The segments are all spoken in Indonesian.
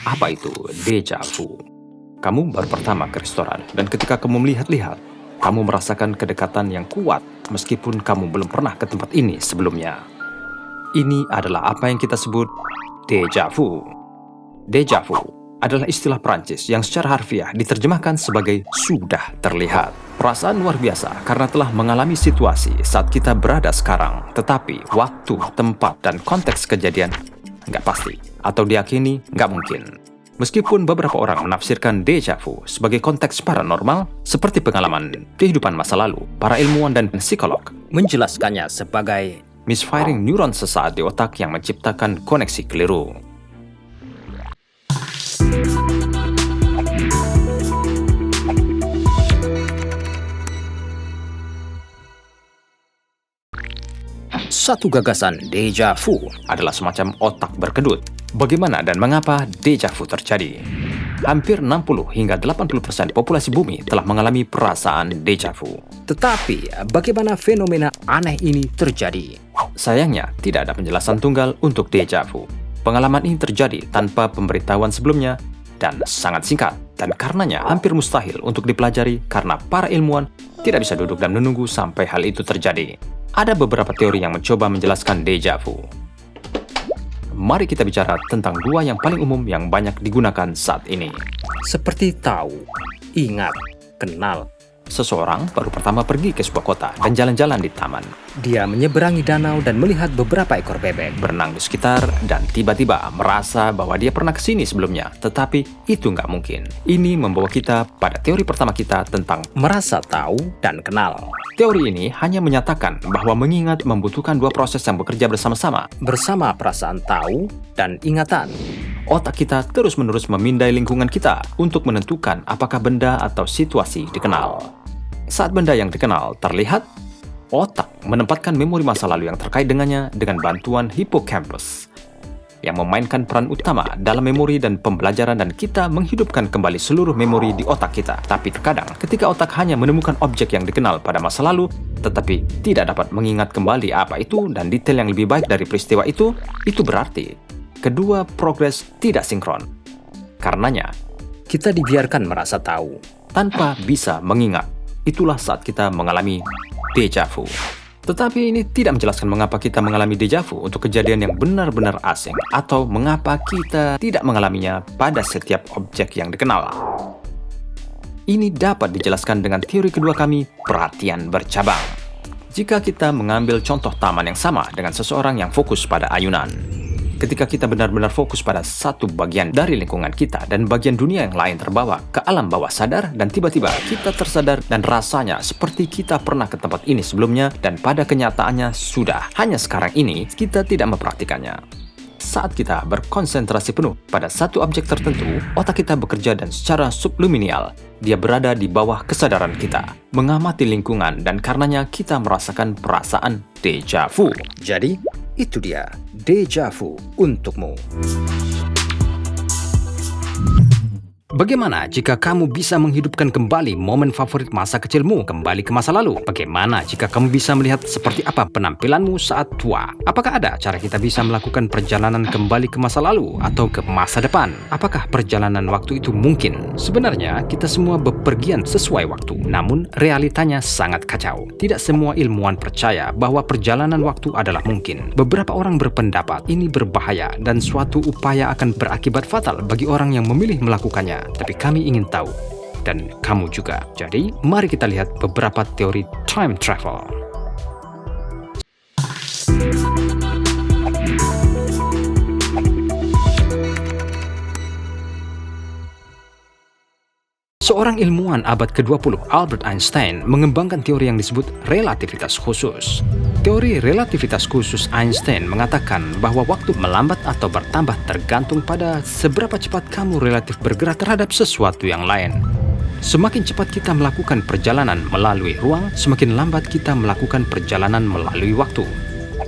Apa itu deja vu? Kamu baru pertama ke restoran, dan ketika kamu melihat-lihat, kamu merasakan kedekatan yang kuat meskipun kamu belum pernah ke tempat ini sebelumnya. Ini adalah apa yang kita sebut deja vu. Deja vu adalah istilah Prancis yang secara harfiah diterjemahkan sebagai sudah terlihat. Perasaan luar biasa karena telah mengalami situasi saat kita berada sekarang, tetapi waktu, tempat, dan konteks kejadian nggak pasti, atau diyakini nggak mungkin. Meskipun beberapa orang menafsirkan deja vu sebagai konteks paranormal, seperti pengalaman kehidupan masa lalu, para ilmuwan dan psikolog menjelaskannya sebagai misfiring neuron sesaat di otak yang menciptakan koneksi keliru. Satu gagasan deja vu adalah semacam otak berkedut. Bagaimana dan mengapa deja vu terjadi? Hampir 60 hingga 80% populasi bumi telah mengalami perasaan deja vu. Tetapi, bagaimana fenomena aneh ini terjadi? Sayangnya, tidak ada penjelasan tunggal untuk deja vu. Pengalaman ini terjadi tanpa pemberitahuan sebelumnya dan sangat singkat, dan karenanya hampir mustahil untuk dipelajari karena para ilmuwan tidak bisa duduk dan menunggu sampai hal itu terjadi. Ada beberapa teori yang mencoba menjelaskan deja vu. Mari kita bicara tentang dua yang paling umum yang banyak digunakan saat ini. Seperti tahu, ingat, kenal. Seseorang baru pertama pergi ke sebuah kota dan jalan-jalan di taman. Dia menyeberangi danau dan melihat beberapa ekor bebek berenang di sekitar dan tiba-tiba merasa bahwa dia pernah kesini sebelumnya. Tetapi itu nggak mungkin. Ini membawa kita pada teori pertama kita tentang merasa tahu dan kenal. Teori ini hanya menyatakan bahwa mengingat membutuhkan dua proses yang bekerja bersama-sama. Bersama perasaan tahu dan ingatan. Otak kita terus-menerus memindai lingkungan kita untuk menentukan apakah benda atau situasi dikenal. Saat benda yang dikenal terlihat, otak menempatkan memori masa lalu yang terkait dengannya dengan bantuan hippocampus yang memainkan peran utama dalam memori dan pembelajaran, dan kita menghidupkan kembali seluruh memori di otak kita. Tapi terkadang ketika otak hanya menemukan objek yang dikenal pada masa lalu, tetapi tidak dapat mengingat kembali apa itu dan detail yang lebih baik dari peristiwa itu berarti kedua progres tidak sinkron. Karenanya, kita dibiarkan merasa tahu tanpa bisa mengingat. Itulah saat kita mengalami deja vu. Tetapi ini tidak menjelaskan mengapa kita mengalami deja vu untuk kejadian yang benar-benar asing, atau mengapa kita tidak mengalaminya pada setiap objek yang dikenal. Ini dapat dijelaskan dengan teori kedua kami, perhatian bercabang. Jika kita mengambil contoh taman yang sama dengan seseorang yang fokus pada ayunan. Ketika kita benar-benar fokus pada satu bagian dari lingkungan kita dan bagian dunia yang lain terbawa ke alam bawah sadar, dan tiba-tiba kita tersadar dan rasanya seperti kita pernah ke tempat ini sebelumnya, dan pada kenyataannya sudah. Hanya sekarang ini kita tidak memperhatikannya. Saat kita berkonsentrasi penuh pada satu objek tertentu, otak kita bekerja dan secara subliminal dia berada di bawah kesadaran kita, mengamati lingkungan, dan karenanya kita merasakan perasaan deja vu. Jadi, itu dia deja vu untukmu. Bagaimana jika kamu bisa menghidupkan kembali momen favorit masa kecilmu kembali ke masa lalu? Bagaimana jika kamu bisa melihat seperti apa penampilanmu saat tua? Apakah ada cara kita bisa melakukan perjalanan kembali ke masa lalu atau ke masa depan? Apakah perjalanan waktu itu mungkin? Sebenarnya kita semua bepergian sesuai waktu, namun realitanya sangat kacau. Tidak semua ilmuwan percaya bahwa perjalanan waktu adalah mungkin. Beberapa orang berpendapat ini berbahaya dan suatu upaya akan berakibat fatal bagi orang yang memilih melakukannya. Tapi kami ingin tahu, dan kamu juga. Jadi, mari kita lihat beberapa teori time travel. Seorang ilmuwan abad ke-20, Albert Einstein, mengembangkan teori yang disebut relativitas khusus. Teori relativitas khusus Einstein mengatakan bahwa waktu melambat atau bertambah tergantung pada seberapa cepat kamu relatif bergerak terhadap sesuatu yang lain. Semakin cepat kita melakukan perjalanan melalui ruang, semakin lambat kita melakukan perjalanan melalui waktu.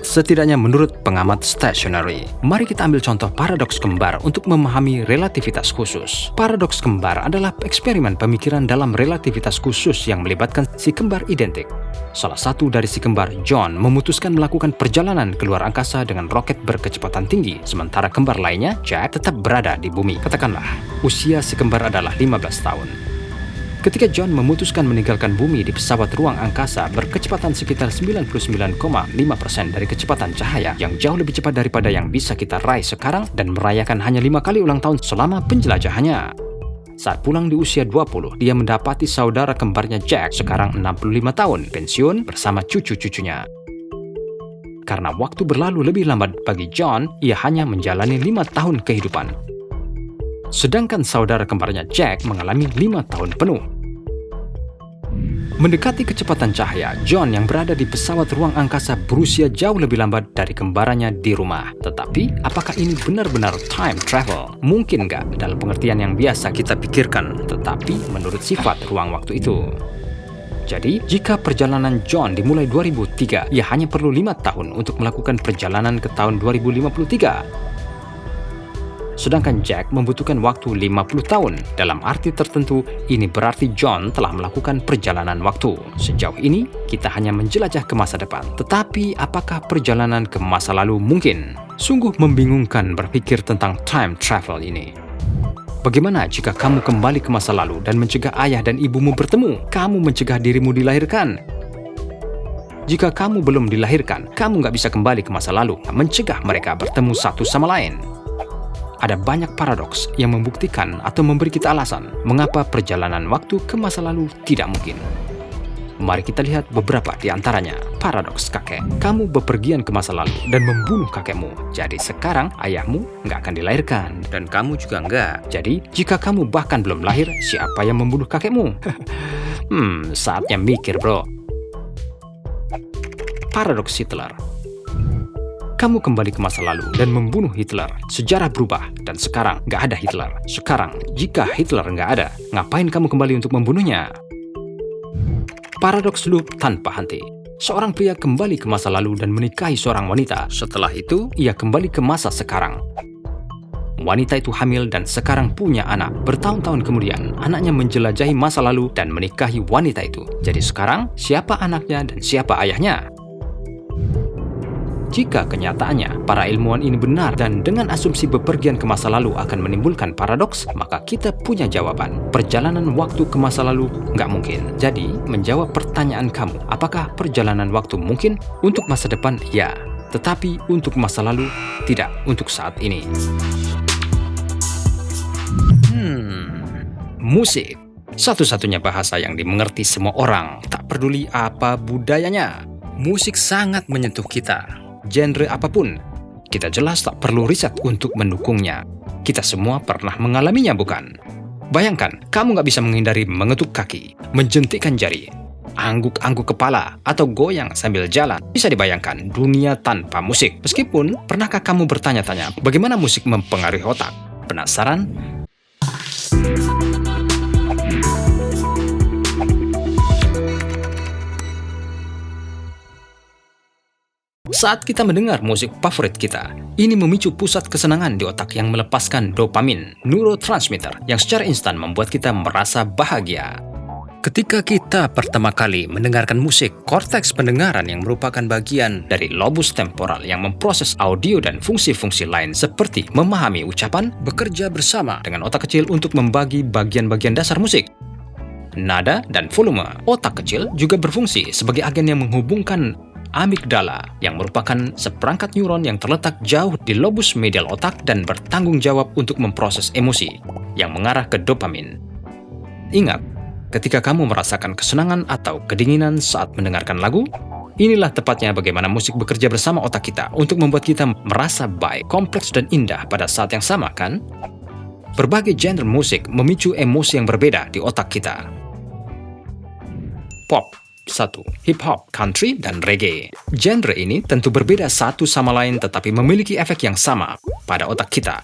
setidaknya menurut pengamat stationary. Mari kita ambil contoh paradoks kembar untuk memahami relativitas khusus. Paradoks kembar adalah eksperimen pemikiran dalam relativitas khusus yang melibatkan si kembar identik. Salah satu dari si kembar, John, memutuskan melakukan perjalanan keluar angkasa dengan roket berkecepatan tinggi, sementara kembar lainnya, Jack, tetap berada di bumi. Katakanlah, usia si kembar adalah 15 tahun. Ketika John memutuskan meninggalkan bumi di pesawat ruang angkasa berkecepatan sekitar 99,5% dari kecepatan cahaya yang jauh lebih cepat daripada yang bisa kita raih sekarang dan merayakan hanya 5 kali ulang tahun selama penjelajahannya. Saat pulang di usia 20, dia mendapati saudara kembarnya Jack sekarang 65 tahun, pensiun bersama cucu-cucunya. Karena waktu berlalu lebih lambat bagi John, ia hanya menjalani 5 tahun kehidupan. Sedangkan saudara kembarnya Jack mengalami 5 tahun penuh. Mendekati kecepatan cahaya, John yang berada di pesawat ruang angkasa berusia jauh lebih lambat dari kembarannya di rumah. Tetapi, apakah ini benar-benar time travel? Mungkin nggak dalam pengertian yang biasa kita pikirkan, tetapi menurut sifat ruang waktu itu. Jadi, jika perjalanan John dimulai 2003, ia hanya perlu 5 tahun untuk melakukan perjalanan ke tahun 2053. Sedangkan Jack membutuhkan waktu 50 tahun. Dalam arti tertentu, ini berarti John telah melakukan perjalanan waktu. Sejauh ini, kita hanya menjelajah ke masa depan. Tetapi, apakah perjalanan ke masa lalu mungkin? Sungguh membingungkan berpikir tentang time travel ini. Bagaimana jika kamu kembali ke masa lalu dan mencegah ayah dan ibumu bertemu? Kamu mencegah dirimu dilahirkan. Jika kamu belum dilahirkan, kamu nggak bisa kembali ke masa lalu, mencegah mereka bertemu satu sama lain. Ada banyak paradoks yang membuktikan atau memberi kita alasan mengapa perjalanan waktu ke masa lalu tidak mungkin. Mari kita lihat beberapa di antaranya. Paradoks kakek. Kamu bepergian ke masa lalu dan membunuh kakekmu. Jadi sekarang ayahmu nggak akan dilahirkan dan kamu juga nggak. Jadi jika kamu bahkan belum lahir, siapa yang membunuh kakekmu? Saatnya mikir, bro. Paradoks Hitler. Kamu kembali ke masa lalu dan membunuh Hitler. Sejarah berubah dan sekarang nggak ada Hitler. Sekarang, jika Hitler nggak ada, ngapain kamu kembali untuk membunuhnya? Paradoks loop tanpa henti. Seorang pria kembali ke masa lalu dan menikahi seorang wanita. Setelah itu, ia kembali ke masa sekarang. Wanita itu hamil dan sekarang punya anak. Bertahun-tahun kemudian, anaknya menjelajahi masa lalu dan menikahi wanita itu. Jadi sekarang, siapa anaknya dan siapa ayahnya? Jika kenyataannya, para ilmuwan ini benar dan dengan asumsi bepergian ke masa lalu akan menimbulkan paradoks, maka kita punya jawaban. Perjalanan waktu ke masa lalu nggak mungkin. Jadi, menjawab pertanyaan kamu, apakah perjalanan waktu mungkin? Untuk masa depan, ya. Tetapi untuk masa lalu, tidak. Untuk saat ini. Musik. Satu-satunya bahasa yang dimengerti semua orang, tak peduli apa budayanya. Musik sangat menyentuh kita. Genre apapun, kita jelas tak perlu riset untuk mendukungnya. Kita semua pernah mengalaminya, bukan? Bayangkan, kamu nggak bisa menghindari mengetuk kaki, menjentikkan jari, angguk-angguk kepala, atau goyang sambil jalan. Bisa dibayangkan dunia tanpa musik. Meskipun, pernahkah kamu bertanya-tanya bagaimana musik mempengaruhi otak? Penasaran? Saat kita mendengar musik favorit kita, ini memicu pusat kesenangan di otak yang melepaskan dopamin, neurotransmitter, yang secara instan membuat kita merasa bahagia. Ketika kita pertama kali mendengarkan musik, korteks pendengaran yang merupakan bagian dari lobus temporal yang memproses audio dan fungsi-fungsi lain seperti memahami ucapan, bekerja bersama dengan otak kecil untuk membagi bagian-bagian dasar musik. Nada dan volume. Otak kecil juga berfungsi sebagai agen yang menghubungkan amigdala, yang merupakan seperangkat neuron yang terletak jauh di lobus medial otak dan bertanggung jawab untuk memproses emosi, yang mengarah ke dopamin. Ingat, ketika kamu merasakan kesenangan atau kedinginan saat mendengarkan lagu, inilah tepatnya bagaimana musik bekerja bersama otak kita untuk membuat kita merasa baik, kompleks dan indah pada saat yang sama, kan? Berbagai genre musik memicu emosi yang berbeda di otak kita. Pop. 1. Hip-hop, country, dan reggae. Genre ini tentu berbeda satu sama lain tetapi memiliki efek yang sama pada otak kita.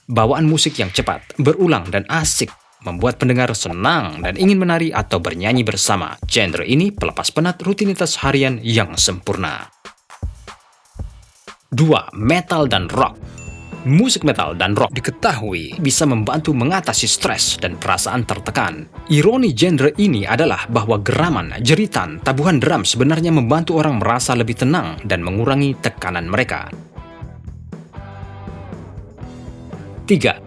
Bawaan musik yang cepat, berulang, dan asik membuat pendengar senang dan ingin menari atau bernyanyi bersama. Genre ini pelepas penat rutinitas harian yang sempurna. 2. Metal dan rock. Musik metal dan rock diketahui bisa membantu mengatasi stres dan perasaan tertekan. Ironi genre ini adalah bahwa geraman, jeritan, tabuhan drum sebenarnya membantu orang merasa lebih tenang dan mengurangi tekanan mereka. 3.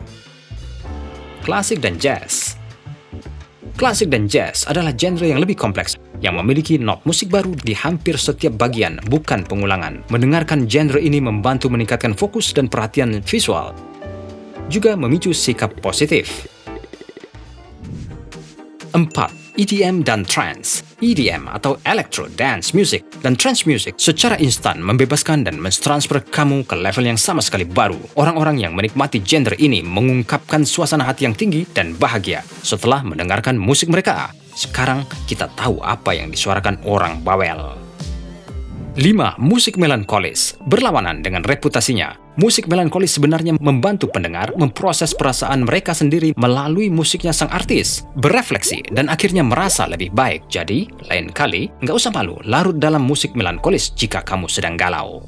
Klasik dan jazz. Klasik dan jazz adalah genre yang lebih kompleks, yang memiliki not musik baru di hampir setiap bagian, bukan pengulangan. Mendengarkan genre ini membantu meningkatkan fokus dan perhatian visual, juga memicu sikap positif. 4. EDM dan trance. EDM atau Electro Dance Music dan Trance Music secara instan membebaskan dan mentransfer kamu ke level yang sama sekali baru. Orang-orang yang menikmati genre ini mengungkapkan suasana hati yang tinggi dan bahagia setelah mendengarkan musik mereka. Sekarang kita tahu apa yang disuarakan orang bawel. 5. Musik melankolis. Berlawanan dengan reputasinya, musik melankolis sebenarnya membantu pendengar memproses perasaan mereka sendiri melalui musiknya sang artis, berefleksi, dan akhirnya merasa lebih baik. Jadi, lain kali, nggak usah malu larut dalam musik melankolis jika kamu sedang galau.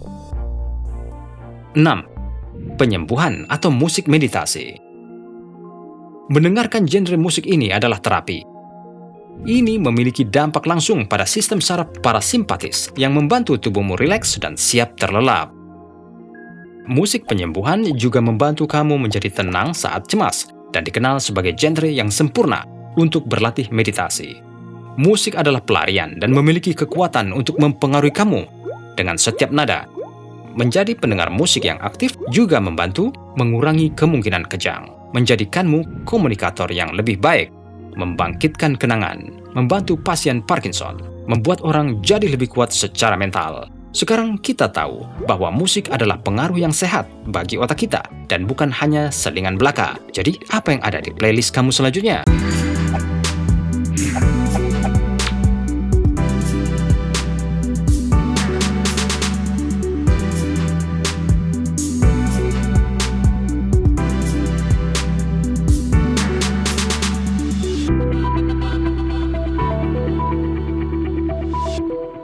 6. Penyembuhan atau musik meditasi. Mendengarkan genre musik ini adalah terapi. Ini memiliki dampak langsung pada sistem saraf parasimpatis yang membantu tubuhmu rileks dan siap terlelap. Musik penyembuhan juga membantu kamu menjadi tenang saat cemas dan dikenal sebagai genre yang sempurna untuk berlatih meditasi. Musik adalah pelarian dan memiliki kekuatan untuk mempengaruhi kamu dengan setiap nada. Menjadi pendengar musik yang aktif juga membantu mengurangi kemungkinan kejang, menjadikanmu komunikator yang lebih baik, membangkitkan kenangan, membantu pasien Parkinson, membuat orang jadi lebih kuat secara mental. Sekarang kita tahu bahwa musik adalah pengaruh yang sehat bagi otak kita dan bukan hanya selingan belaka. Jadi, apa yang ada di playlist kamu selanjutnya?